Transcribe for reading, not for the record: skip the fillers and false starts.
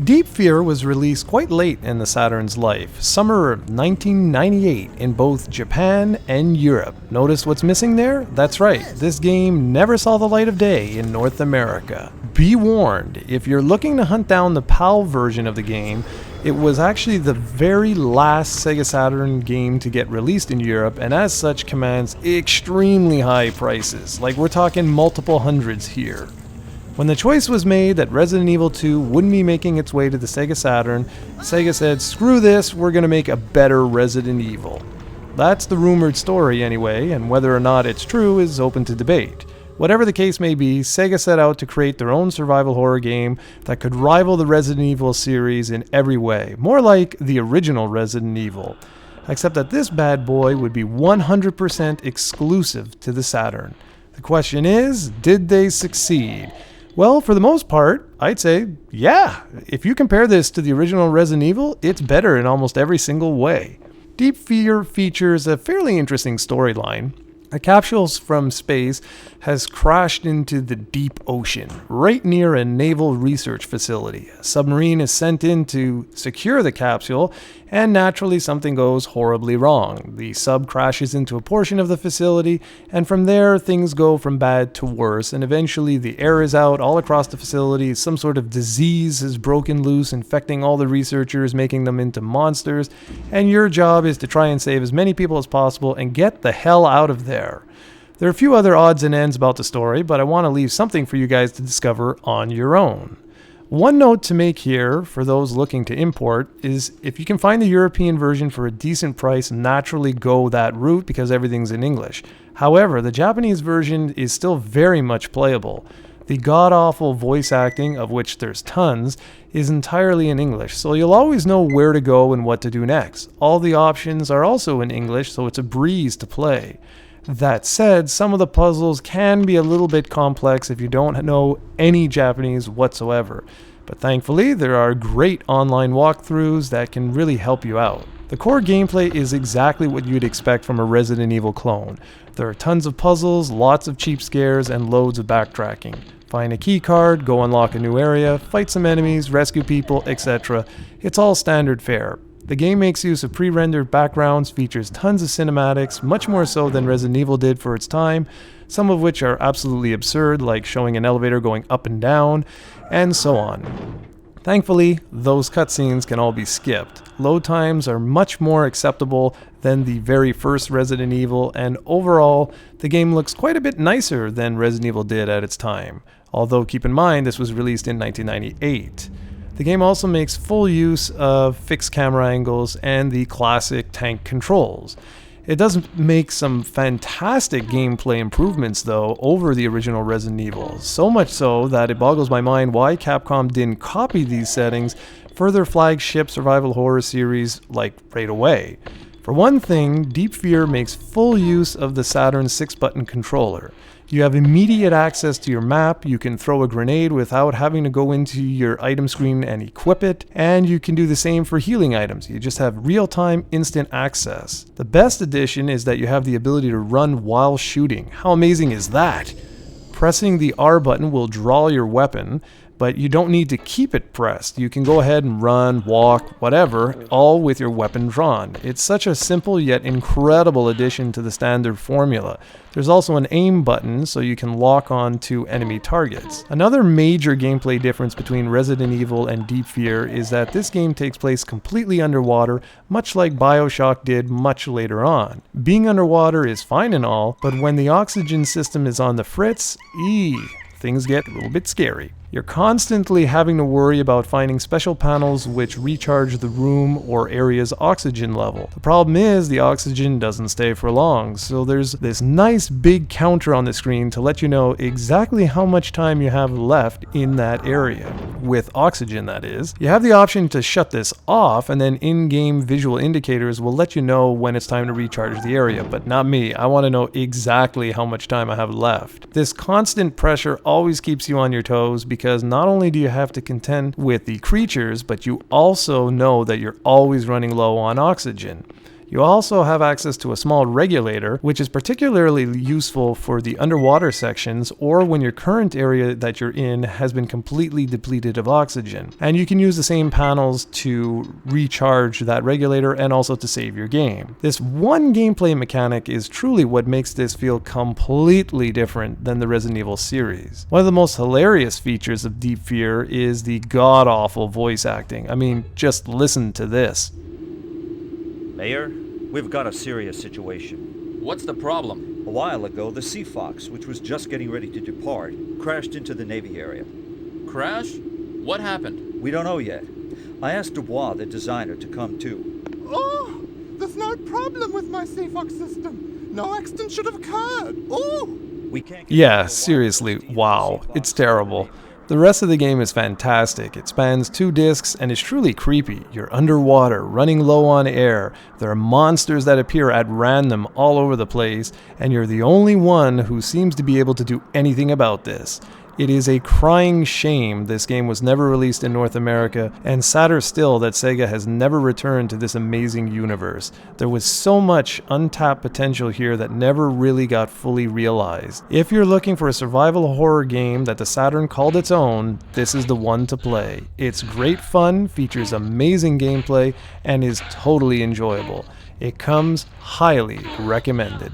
Deep Fear was released quite late in the Saturn's life, summer of 1998 in both Japan and Europe. Notice what's missing there? That's right, this game never saw the light of day in North America. Be warned, if you're looking to hunt down the PAL version of the game, it was actually the very last SEGA Saturn game to get released in Europe, and as such commands extremely high prices, like we're talking multiple hundreds here. When the choice was made that Resident Evil 2 wouldn't be making its way to the SEGA Saturn, Sega said, screw this, we're gonna make a better Resident Evil. That's the rumored story anyway, and whether or not it's true is open to debate. Whatever the case may be, Sega set out to create their own survival horror game that could rival the Resident Evil series in every way, more like the original Resident Evil. Except that this bad boy would be 100% exclusive to the Saturn. The question is, did they succeed? Well, for the most part, I'd say, yeah. If you compare this to the original Resident Evil, it's better in almost every single way. Deep Fear features a fairly interesting storyline. A capsule from space has crashed into the deep ocean, right near a naval research facility. A submarine is sent in to secure the capsule, and naturally something goes horribly wrong. The sub crashes into a portion of the facility, and from there things go from bad to worse, and eventually the air is out all across the facility, some sort of disease is broken loose, infecting all the researchers, making them into monsters, and your job is to try and save as many people as possible and get the hell out of there. There are a few other odds and ends about the story, but I want to leave something for you guys to discover on your own. One note to make here for those looking to import is if you can find the European version for a decent price, naturally go that route because everything's in English. However, the Japanese version is still very much playable. The god-awful voice acting, of which there's tons, is entirely in English, so you'll always know where to go and what to do next. All the options are also in English, so it's a breeze to play. That said, some of the puzzles can be a little bit complex if you don't know any Japanese whatsoever, but thankfully there are great online walkthroughs that can really help you out. The core gameplay is exactly what you'd expect from a Resident Evil clone. There are tons of puzzles, lots of cheap scares, and loads of backtracking. Find a key card, go unlock a new area, fight some enemies, rescue people, etc. It's all standard fare. The game makes use of pre-rendered backgrounds, features tons of cinematics, much more so than Resident Evil did for its time, some of which are absolutely absurd, like showing an elevator going up and down, and so on. Thankfully, those cutscenes can all be skipped. Load times are much more acceptable than the very first Resident Evil, and overall, the game looks quite a bit nicer than Resident Evil did at its time. Although keep in mind, this was released in 1998. The game also makes full use of fixed camera angles and the classic tank controls. It does make some fantastic gameplay improvements though over the original Resident Evil, so much so that it boggles my mind why Capcom didn't copy these settings for their flagship survival horror series like right away. For one thing, Deep Fear makes full use of the Saturn's 6-button controller. You have immediate access to your map, you can throw a grenade without having to go into your item screen and equip it, and you can do the same for healing items. You just have real-time instant access. The best addition is that you have the ability to run while shooting. How amazing is that? Pressing the R button will draw your weapon, but you don't need to keep it pressed. You can go ahead and run, walk, whatever, all with your weapon drawn. It's such a simple yet incredible addition to the standard formula. There's also an aim button so you can lock on to enemy targets. Another major gameplay difference between Resident Evil and Deep Fear is that this game takes place completely underwater, much like BioShock did much later on. Being underwater is fine and all, but when the oxygen system is on the fritz, things get a little bit scary. You're constantly having to worry about finding special panels which recharge the room or area's oxygen level. The problem is the oxygen doesn't stay for long, so there's this nice big counter on the screen to let you know exactly how much time you have left in that area. With oxygen, that is. You have the option to shut this off, and then in-game visual indicators will let you know when it's time to recharge the area, but not me. I want to know exactly how much time I have left. This constant pressure always keeps you on your toes because not only do you have to contend with the creatures, but you also know that you're always running low on oxygen. You also have access to a small regulator, which is particularly useful for the underwater sections or when your current area that you're in has been completely depleted of oxygen. And you can use the same panels to recharge that regulator and also to save your game. This one gameplay mechanic is truly what makes this feel completely different than the Resident Evil series. One of the most hilarious features of Deep Fear is the god-awful voice acting. I mean, just listen to this. Mayor, we've got a serious situation. What's the problem? A while ago, the Sea Fox, which was just getting ready to depart, crashed into the Navy area. Crash? What happened? We don't know yet. I asked Dubois, the designer, to come too. Oh, there's no problem with my Sea Fox system. No accident should have occurred. Oh! We can't. Yeah, seriously, wow, it's terrible. The rest of the game is fantastic. It spans 2 discs and is truly creepy. You're underwater, running low on air. There are monsters that appear at random all over the place, and you're the only one who seems to be able to do anything about this. It is a crying shame this game was never released in North America, and sadder still that Sega has never returned to this amazing universe. There was so much untapped potential here that never really got fully realized. If you're looking for a survival horror game that the Saturn called its own, this is the one to play. It's great fun, features amazing gameplay, and is totally enjoyable. It comes highly recommended.